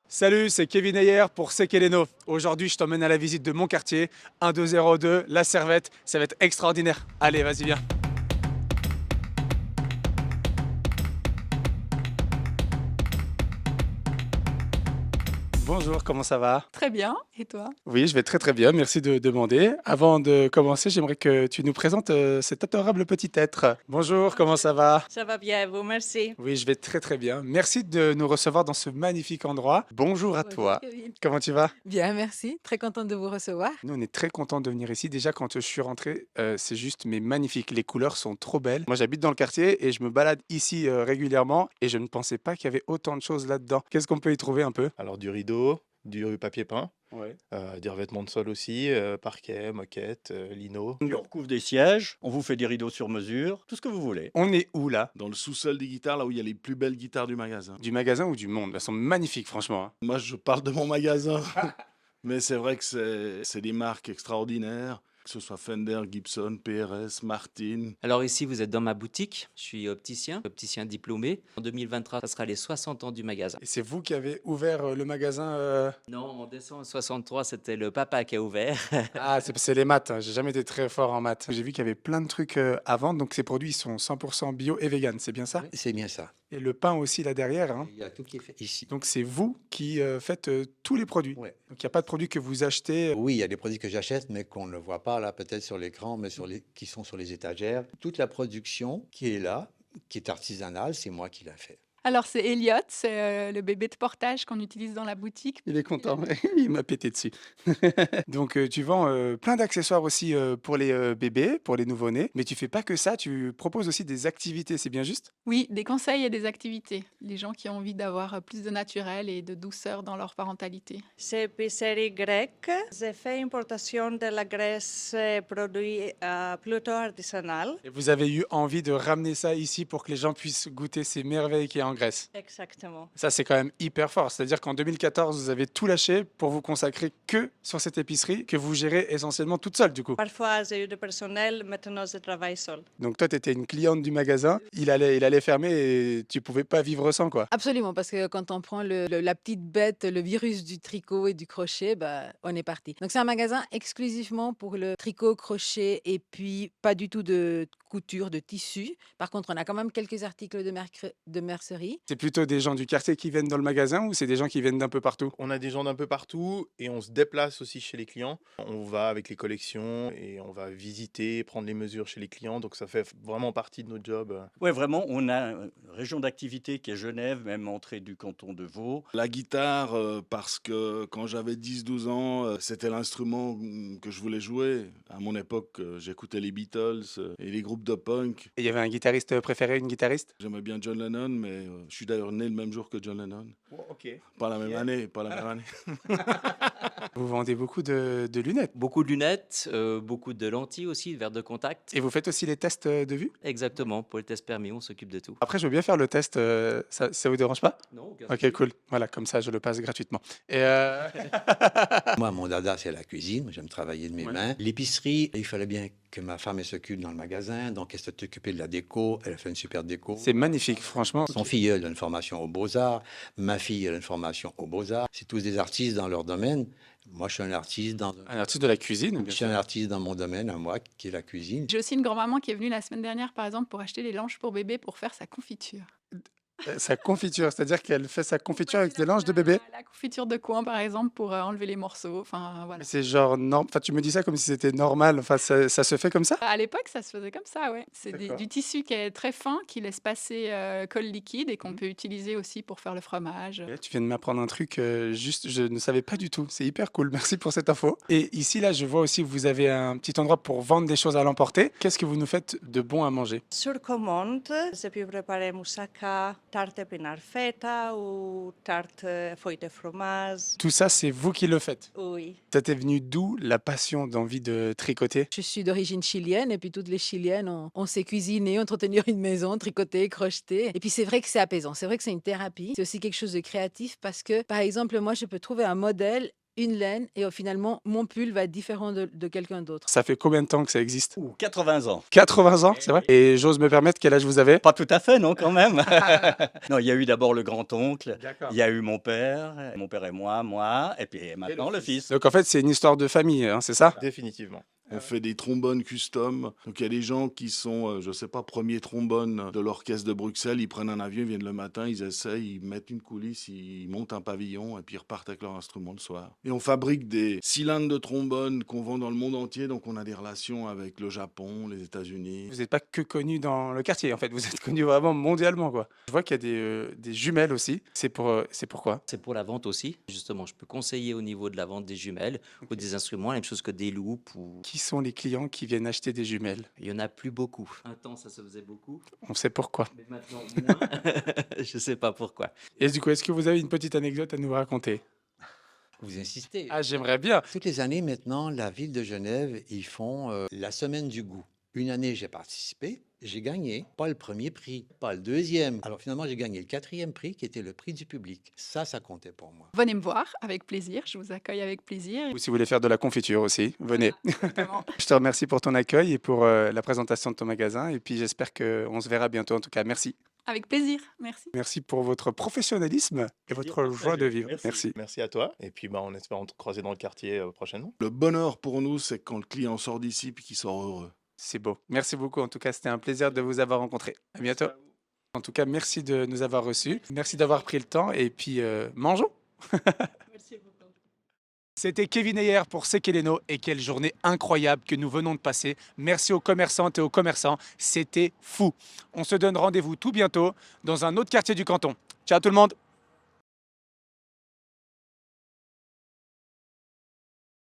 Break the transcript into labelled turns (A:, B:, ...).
A: Salut, c'est Kevin Ayer pour Sekeleno. Aujourd'hui, je t'emmène à la visite de mon quartier, 1202, La Servette. Ça va être extraordinaire. Allez, vas-y, viens. Bonjour, comment ça va?
B: Très bien, et toi?
A: Oui, je vais très très bien, merci de demander. Avant de commencer, j'aimerais que tu nous présentes cet adorable petit être. Bonjour, comment ça va?
C: Ça va bien, vous, merci.
A: Oui, je vais très très bien. Merci de nous recevoir dans ce magnifique endroit. Bonjour à
B: Bonjour
A: toi.
B: Kevin.
A: Comment tu vas?
B: Bien, merci. Très contente de vous recevoir.
A: Nous, on est très contents de venir ici. Déjà, quand je suis rentré, c'est juste mais magnifique. Les couleurs sont trop belles. Moi, j'habite dans le quartier et je me balade ici régulièrement et je ne pensais pas qu'il y avait autant de choses là-dedans. Qu'est-ce qu'on peut y trouver un peu?
D: Alors du rideau, du papier peint,
A: Ouais.
D: des revêtements de sol aussi, parquet, moquette, lino.
E: On recouvre des sièges, on vous fait des rideaux sur mesure, tout ce que vous voulez.
A: On est où là?
F: Dans le sous-sol des guitares, là où il y a les plus belles guitares du magasin.
A: Du magasin ou du monde? Elles sont magnifiques, franchement, hein.
F: Moi, je parle de mon magasin. Mais c'est vrai que c'est des marques extraordinaires, que ce soit Fender, Gibson, PRS, Martin.
G: Alors ici, vous êtes dans ma boutique. Je suis opticien diplômé. En 2023, ça sera les 60 ans du magasin.
A: Et c'est vous qui avez ouvert le magasin
G: Non, en décembre 63, c'était le papa qui a ouvert.
A: Ah, c'est les maths, hein. J'ai jamais été très fort en maths. J'ai vu qu'il y avait plein de trucs à vendre, donc ces produits ils sont 100% bio et vegan, c'est bien ça?
H: C'est bien ça.
A: Et le pain aussi là derrière, hein.
H: Il y a tout qui est fait ici.
A: Donc c'est vous qui faites tous les produits.
H: Ouais.
A: Donc il n'y a pas de produits que vous achetez.
H: Oui, il y a des produits que j'achète, mais qu'on ne voit pas là, peut-être sur l'écran, mais qui sont sur les étagères. Toute la production qui est là, qui est artisanale, c'est moi qui l'a fait.
B: Alors, c'est Elliot, c'est le bébé de portage qu'on utilise dans la boutique.
A: Il est content, il m'a pété dessus. Donc tu vends plein d'accessoires aussi pour les bébés, pour les nouveau-nés, mais tu fais pas que ça, tu proposes aussi des activités, c'est bien juste?
B: Oui, des conseils et des activités. Les gens qui ont envie d'avoir plus de naturel et de douceur dans leur parentalité.
C: C'est épicerie grecque. J'ai fait importation de la Grèce, produits plutôt artisanal.
A: Et vous avez eu envie de ramener ça ici pour que les gens puissent goûter ces merveilles qu'il y a en Grèce.
C: Exactement.
A: Ça, c'est quand même hyper fort. C'est-à-dire qu'en 2014, vous avez tout lâché pour vous consacrer que sur cette épicerie que vous gérez essentiellement toute seule, du coup.
C: Parfois, j'ai eu du personnel, maintenant je travaille seule.
A: Donc toi, tu étais une cliente du magasin, il allait fermer et tu pouvais pas vivre sans, quoi.
B: Absolument, parce que quand on prend la petite bête, le virus du tricot et du crochet, bah, on est parti. Donc, c'est un magasin exclusivement pour le tricot, crochet et puis pas du tout de couture, de tissu. Par contre, on a quand même quelques articles de mercerie.
A: C'est plutôt des gens du quartier qui viennent dans le magasin ou c'est des gens qui viennent d'un peu partout?
D: On a des gens d'un peu partout et on se déplace aussi chez les clients. On va avec les collections et on va visiter, prendre les mesures chez les clients. Donc ça fait vraiment partie de notre job.
E: Ouais, vraiment, on a une région d'activité qui est Genève, même entrée du canton de Vaud.
F: La guitare, parce que quand j'avais 10-12 ans, c'était l'instrument que je voulais jouer. À mon époque, j'écoutais les Beatles et les groupes de punk.
A: Et il y avait un guitariste préféré, une guitariste?
F: J'aimais bien John Lennon, mais je suis d'ailleurs né le même jour que John Lennon.
A: Ok.
F: Pas la même année, pas la même année.
A: Vous vendez beaucoup de lunettes.
G: Beaucoup de lunettes, beaucoup de lentilles aussi, de verres de contact.
A: Et vous faites aussi les tests de vue?
G: Exactement, pour les tests permis, on s'occupe de tout.
A: Après, je veux bien faire le test, ça vous dérange pas?
G: Non,
A: Ok, cool. Voilà, comme ça, je le passe gratuitement. Et
H: Moi, mon dada, c'est la cuisine. Moi, j'aime travailler de mes mains. L'épicerie, il fallait bien que ma femme elle s'occupe dans le magasin. Donc, elle s'est occupée de la déco. Elle a fait une super déco.
A: c'est magnifique, franchement.
H: Son filleul a une formation aux Beaux-Arts. Ma fille elle a une formation aux Beaux-Arts. C'est tous des artistes dans leur domaine. Moi, je suis un artiste
A: Un artiste de la cuisine, bien
H: Je suis
A: sûr.
H: un artiste dans mon domaine, à moi, qui est la cuisine.
B: J'ai aussi une grand-maman qui est venue la semaine dernière, par exemple, pour acheter des langes pour bébé pour faire sa confiture.
A: Sa confiture, c'est-à-dire qu'elle fait sa confiture
B: Ouais,
A: avec
B: c'est
A: des langes de bébé.
B: la confiture de coin, par exemple, pour enlever les morceaux. Enfin, voilà.
A: Mais c'est genre Enfin, tu me dis ça comme si c'était normal. Enfin, ça se fait comme ça?
B: À l'époque, ça se faisait comme ça, ouais. C'est
A: D'accord.
B: du tissu qui est très fin, qui laisse passer colle liquide et qu'on peut utiliser aussi pour faire le fromage.
A: Ok, tu viens de m'apprendre un truc, juste, je ne savais pas du tout. C'est hyper cool. Merci pour cette info. Et ici, là, je vois aussi que vous avez un petit endroit pour vendre des choses à l'emporter. Qu'est-ce que vous nous faites de bon à manger?
C: Sur commande, j'ai pu préparer moussaka, tarte épinard feta ou tarte feuille de fromage.
A: Tout ça, c'est vous qui le faites.
C: Oui.
A: Ça t'est venu d'où la passion d'envie de tricoter?
B: Je suis d'origine chilienne et puis toutes les Chiliennes, on sait cuisiner, entretenir une maison, tricoter, crocheter. Et puis c'est vrai que c'est apaisant, c'est vrai que c'est une thérapie. C'est aussi quelque chose de créatif parce que, par exemple, moi, je peux trouver un modèle une laine et finalement, mon pull va être différent de quelqu'un d'autre.
A: Ça fait combien de temps que ça existe?
E: Ou 80 ans.
A: 80 ans, c'est vrai? Et j'ose me permettre, quel âge vous avez?
E: Pas tout à fait, non, quand même. Non, il y a eu d'abord le grand-oncle,
A: D'accord.
E: il y a eu mon père et moi, et puis maintenant le fils.
A: Donc en fait, c'est une histoire de famille, hein, c'est ça?
D: Définitivement.
F: On fait des trombones custom. Donc il y a des gens qui sont, je sais pas, premiers trombones de l'orchestre de Bruxelles. Ils prennent un avion, ils viennent le matin, ils essayent, ils mettent une coulisse, ils montent un pavillon et puis ils repartent avec leur instrument le soir. Et on fabrique des cylindres de trombone qu'on vend dans le monde entier. Donc on a des relations avec le Japon, les États-Unis.
A: Vous n'êtes pas que connu dans le quartier, en fait, vous êtes connu vraiment mondialement, quoi. Je vois qu'il y a des jumelles aussi. C'est pourquoi?
G: C'est pour la vente aussi. Justement, je peux conseiller au niveau de la vente des jumelles ou des instruments, la même chose que des loupes ou...
A: Qui sont les clients qui viennent acheter des jumelles?
G: Il y en a plus beaucoup. Un temps, ça se faisait beaucoup,
A: On sait pourquoi.
G: mais maintenant moins. Je sais pas pourquoi.
A: Et du coup, est-ce que vous avez une petite anecdote à nous raconter?
H: Vous insistez.
A: Ah, j'aimerais bien.
H: Toutes les années maintenant, la ville de Genève, ils font la semaine du goût. Une année, j'ai participé, j'ai gagné, pas le premier prix, pas le deuxième. Alors finalement, j'ai gagné le quatrième prix, qui était le prix du public. Ça comptait pour moi.
I: Venez me voir avec plaisir, je vous accueille avec plaisir.
A: Ou si vous voulez faire de la confiture aussi, venez.
I: Exactement.
A: Je te remercie pour ton accueil et pour la présentation de ton magasin. Et puis j'espère qu'on se verra bientôt. En tout cas, merci.
I: Avec plaisir, merci.
A: Merci pour votre professionnalisme et votre joie de vivre. Merci.
D: Merci à toi. Et puis, on espère te croiser dans le quartier prochainement.
F: Le bonheur pour nous, c'est quand le client sort d'ici puis qu'il sort heureux.
A: C'est beau. Merci beaucoup. En tout cas, c'était un plaisir de vous avoir rencontré. À bientôt. En tout cas, merci de nous avoir reçus. Merci d'avoir pris le temps. Et puis, mangeons.
I: Merci beaucoup.
A: C'était Kevin Ayer pour Sekeleno et quelle journée incroyable que nous venons de passer. Merci aux commerçantes et aux commerçants, c'était fou. On se donne rendez-vous tout bientôt dans un autre quartier du canton. Ciao tout le monde!